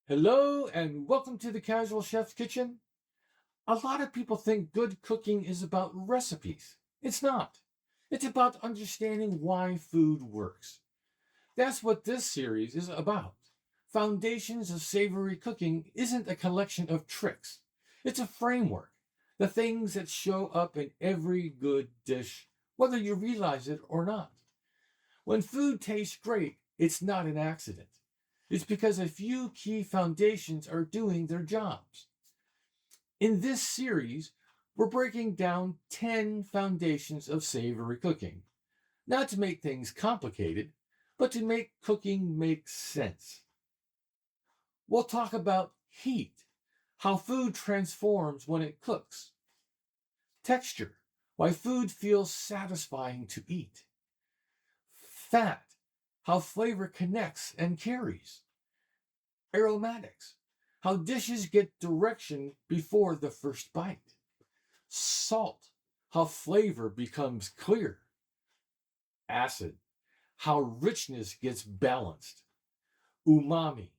Hello and welcome to the Casual Chef's Kitchen. A lot of people think good cooking is about recipes. It's not. It's about understanding why food works. That's what this series is about. Foundations of Savory Cooking isn't a collection of tricks. It's a framework. The things that show up in every good dish, whether you realize it or not. When food tastes great, it's not an accident. It's because a few key foundations are doing their jobs. In this series, we're breaking down 10 foundations of savory cooking, not to make things complicated, but to make cooking make sense. We'll talk about heat, how food transforms when it cooks, texture, why food feels satisfying to eat, fat, how flavor connects and carries, aromatics, how dishes get direction before the first bite, salt, how flavor becomes clear, acid, how richness gets balanced, umami,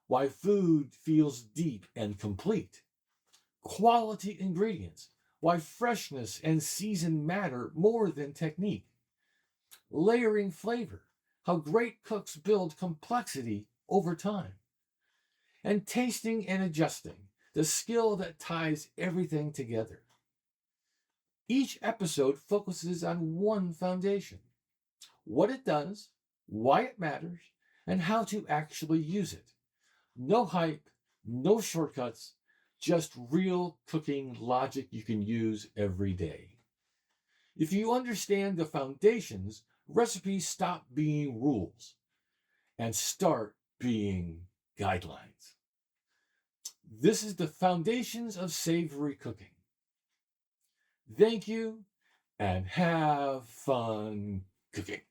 why food feels deep and complete, quality ingredients, why freshness and season matter more than technique, layering flavor, how great cooks build complexity over time, and tasting and adjusting, the skill that ties everything together. Each episode focuses on one foundation, what it does, why it matters, and how to actually use it. No hype, no shortcuts, just real cooking logic you can use every day. If you understand the foundations, recipes stop being rules and start being guidelines. This is the Foundations of Savory Cooking. Thank you and have fun cooking.